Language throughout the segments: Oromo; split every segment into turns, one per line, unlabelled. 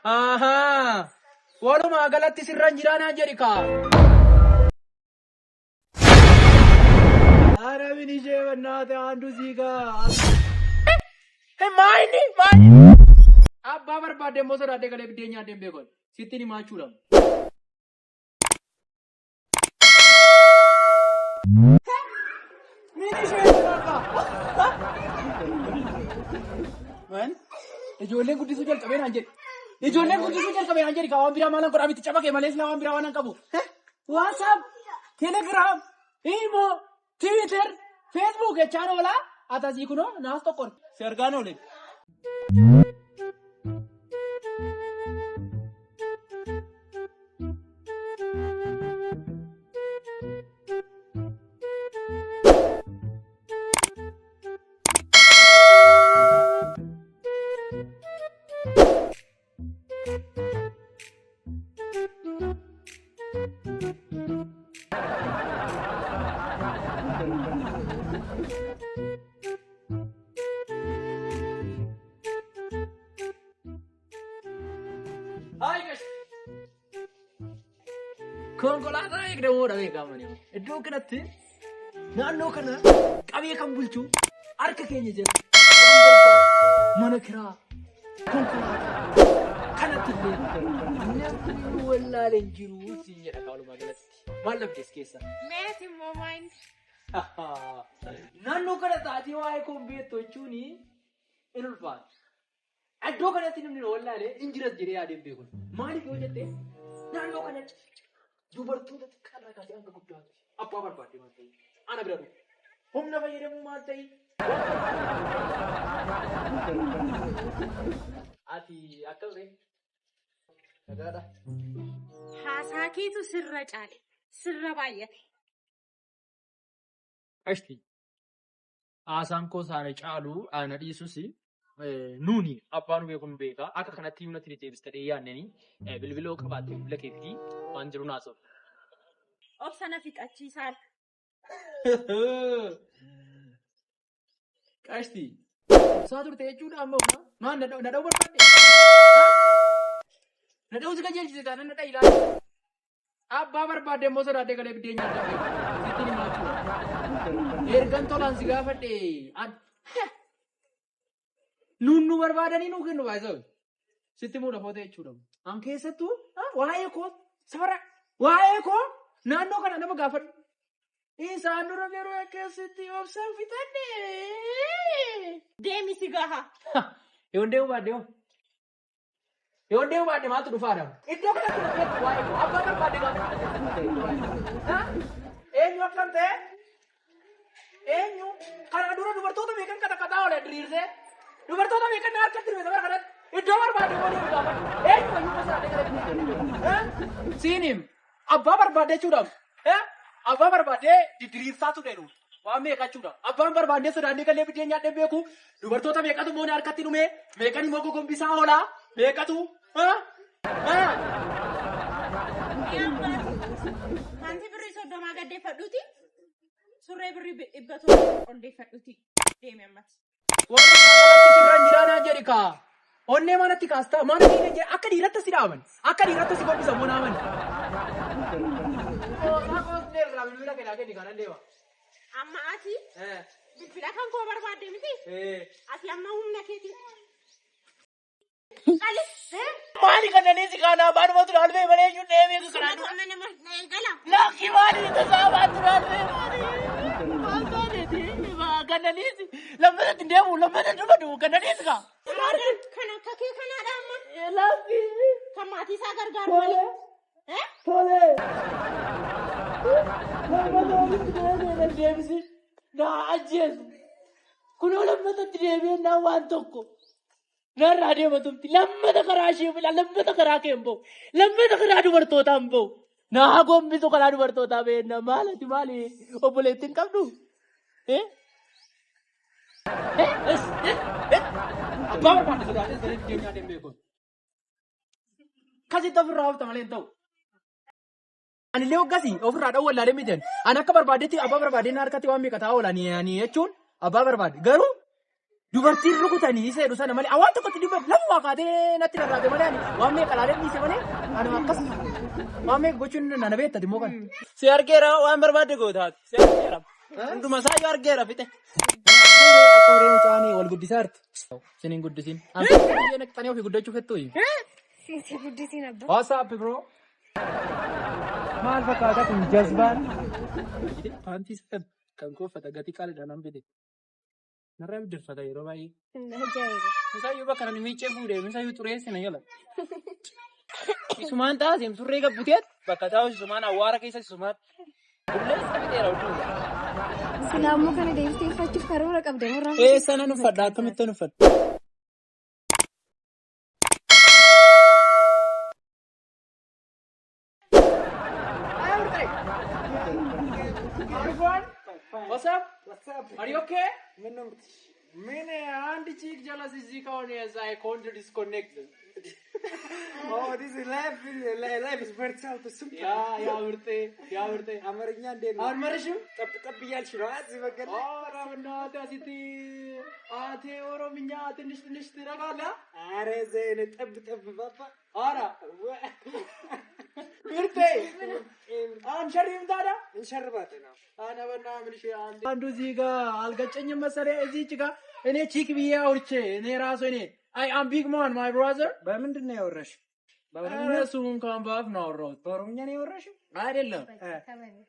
Aha. Walumaa galatti sirran jiraanaa jedhi kaa. Arabin ishee bannaate aandu siigaa. Maayini. Abbaa barbaadde immoo sodaadde galee biddeen nyaadde hin beekon. Sitti ni maachuudhamu. Ijoolleen guddisuu jalqabee naan jedhi. Ijoolleen guddisuu jalqabee naan jedhi kaa waan biraa maalan godhaa miti cabaqee malee silaa waan biraa waan qabu. WhatsApp, Telegram, Imo, Twitter, Facebook jechaan oolaa atasii kunoo naaf tokkoon si argaan oolee. Konkolaataa eegdamoodha beekamani. Iddoo kanatti naannoo kana qabee kan bulchu harka keenya jira. Mana kiraa konkolaataa kanatti illee namni wallaaleen jiru siin jedha walumaa galatti. Maal dhabdes keessa?
Meeti immoo maayin.
Naannoo kana taatee waa'ee kombeettoo jechuun in ulfaata. Iddoo kanatti namni wallaalee injiras jedhee yaadeen beekun. Maaliif yoo jettee naannoo kanatti dubartoota xiqqaarraa kaasee hanga guddaatu abbaa barbaadde maal ta'ii ana bira dhufu humna fayyadamuu maal ta'ii ati akkasii nagaadha.
Haasaa keetu sirra caale sirra baay'ate.
Ashti haasaan koo saana caalu ana dhiisus nuuni abbaan beekuun beekaa akka kanatti himna tiri deebistadhee yaannanii bilbiloo qabaattee bilbila keetii waan jiru naasoo.
Obsana fixachiisaan.
Qashti obsaa turte jechuudha ammoo maan nadha'uu barbaadde? Nadha'uu si qajeelchise taanaan nadha ilaali. Abbaa barbaadde immoo sodaadde galee biddeen nyaadde sitti ni maachuudha. Ergan tolaan si gaafadhe Nunnu barbaadanii nuu kennu baay'isoo. Sitti muudha footee jechuudha. An keessattuu waa'ee koo safara waa'ee koo naannoo kana nama gaafadhu. Isaan dura yeroo keessatti obsaan fixadhe.
Deemi si gaha.
Yoon deemu baadde hoo? Yoon deemu baadde maaltu dhufaadha? Iddoo kanatti dhufeetti waa'ee koo abbaa barbaadde gaafadhu. Eenyu akkam ta'e? Eenyu kana dura dubartoota meeqan qaxaqaxaa oolee diriirsee? Dubartoota meeqan harkatti dhufee sabara kanatti iddoo barbaadde waliin gaafadhu. Eenyu wayyuu gosa adda galee Siinim abbaa barbaadde jechuudhaaf. Abbaa barbaadde diriirsaatu dheeru. Waan meeqa jechuudha. Abbaan barbaadde sodaannee galee biddeen nyaadhee beeku. Dubartoota meeqatu immoo harkatti dhume. Meeqan immoo gogombisaa oolaa. Meeqatu.
Wanti birrii soddomaa gaddeeffadhuuti. Surree birrii dhibbatu oldeeffadhuuti. Deemi ammatti.
Wanti kanatti sirran jiraanaa jedhi kaa. Onnee manatti kaastaa mana keenya akka dhiiratti si dhaaban. Akka dhiiratti si gombisan moo naaman.
Amma ati bilbila kan koo barbaadde miti. Ati amma humna keeti.
Maali kanneen si kaanaa baaduma ture albee malee iyyuu deebiitu kanaan dura. Lakki maali tasaa baatu albee maali. Maal taaneeti kanneenisi lammadatti deemu lammadatti dhufatu kanneenisi kaa.
Kan akka kee kanaadha amma.
Lakki.
Kan maatii isaa gargaaru malee.
Tole. Lammata walitti deebi'ee deebisi naa ajjeesu. Kunoo lammatatti deebi'ee naa waan tokko. Narraa deematumti lammata karaa ishee fila lammata karaa kee hin bahu. Lammata karaa dubartootaa hin bahu. Naa gombisu karaa dubartootaa beekna maalati maali obboleetti hin qabdu. Abbaa barbaadde sodaatee galee biddeen nyaadhee beekun. Kasitti ofirraa oofta malee hin ta'u. Ani illee hoggasii ofirraa dha'uu wallaalee miti. Ani akka barbaadetti abbaa barbaadeen harkatti waan meeqa taa'aa oolan jechuun abbaa barbaade. Garuu dubartiin rukutanii seedu sana malee awwaan tokkotti dubbatu lafa kaatee natti narraate malee ani waan meeqa laalee dhiise malee ani akkas waan meeqa gochuun nana beektati immoo kan. Si argeera waan barbaadde gootaati. Si argeera. Hunduma isaa yoo argeera fixe. Akka warreen caanii wal guddisaa jirti. Siniin guddisiin. Antu biyya naqxanii ofii guddachuu fettuuyi.
Si guddisiin abba.
WhatsApp bro. Maal fakkaata kun jazbaan? Paantii kan koofata gatii qaaliidhaan hambite. Narraa biddirfata yeroo baay'ee.
Ajaa'iba.
Misaayyuu bakka namni miicee fuudhee misaayyuu xureessina jala. Isumaan taasiseem surree gabbuteet bakka taa'u isumaan awwaara keessa isumaan. Bulleessa biteera hunduu.
Silaammoo kana deebistee uffachuuf karoora qabda murraa.
Sana nuffadha akkamitti nuffadha? What's up?
What's up?
Are you okay?
Mene
and chick jealous is zika on as I can't disconnect.
Oh, this is life is very tough to simple.
Yeah, birte.
አማርኛ እንዴት ነው?
አልመረሽም?
ጠብ እያልሽ ነው እዚህ በቀር።
ኧረ በእናትህ አሲቲ አቴ ኦሮምኛ ትንሽ ትረጋለህ?
ኧረ ዘይነ ጠብ ባባ።
ኧረ ብርቴ አንሸሪም ታዲያ
እንሸርባት ነው።
አነ በእናትህ አንዱ እዚህ ጋር አልገጨኝም መሰለኝ እዚህች ጋር እኔ ቺክ ብዬ አውርቼ እኔ ራሱ እኔ I am big man my brother
በምንድን ነው ያወራሽ?
በእነሱ እንኳን በአፍ ነው አወራሁት።
በኦሮምኛ ነው ያወራሽው?
አይደለም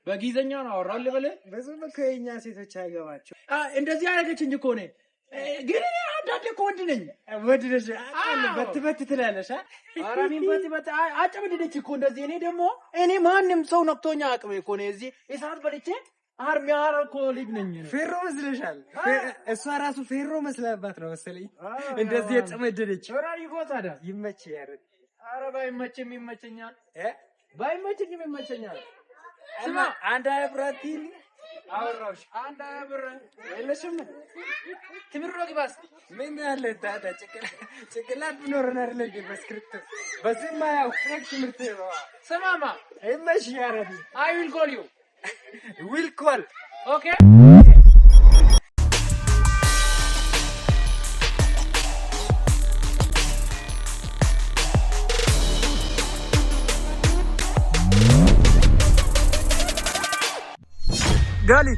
በጊዜኛ ነው አወራሁ ልበልህ።
ብዙ እኮ የእኛ ሴቶች አይገባቸው።
እንደዚህ አደረገችኝ እኮ እኔ ግን እኔ አንዳንዴ እኮ ወንድ ነኝ።
ወንድ ነሽ በት ትላለሽ።
ኧረ እኔም በት አጨምድደች እኮ እንደዚህ። እኔ ደግሞ እኔ ማንም ሰው ነክቶኛ አቅሜ እኮ ነው እዚህ እሳት በልቼ አርሚያር እኮ ልጅ ነኝ።
ፌሮ መስለሻል። እሷ ራሱ ፌሮ መስላባት ነው መሰለኝ እንደዚህ የጨመደደች።
ኧረ ይጎታዳ
ይመች ያረድ።
ኧረ ባይመችም ይመቸኛል። ባይመችም ይመቸኛል። ስማ
አንድ አይብራቲል አወራሽ
አንድ ብር
የለሽም?
ትምሮ ግባስ
ምን ያለ ታታ ጭቅላት ቢኖረን አይደል እንዴ? በስክሪፕት በስማ ያው ፍሬክ ትምህርት ነው።
ስማማ
እመሽ ያረድ
I will call you.
will call.
Okay?
Gali.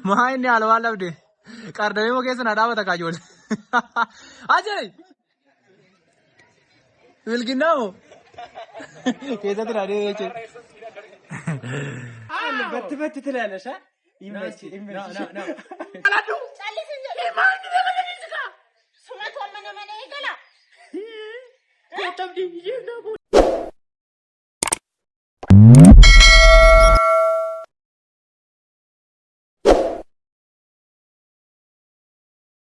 Maha inni alwaa labde qardamee moo keessa na dhaabata kaajoole. Ajay! Wilkinnaa moo? Keessatti dhaadhee jechuudha.
Batti ትላለሽ አ ይመች ይመች
አላዱ ማን ይበለኝካ
ሱመቶ መነ ይገላ
ተብዲ ይሄ ነው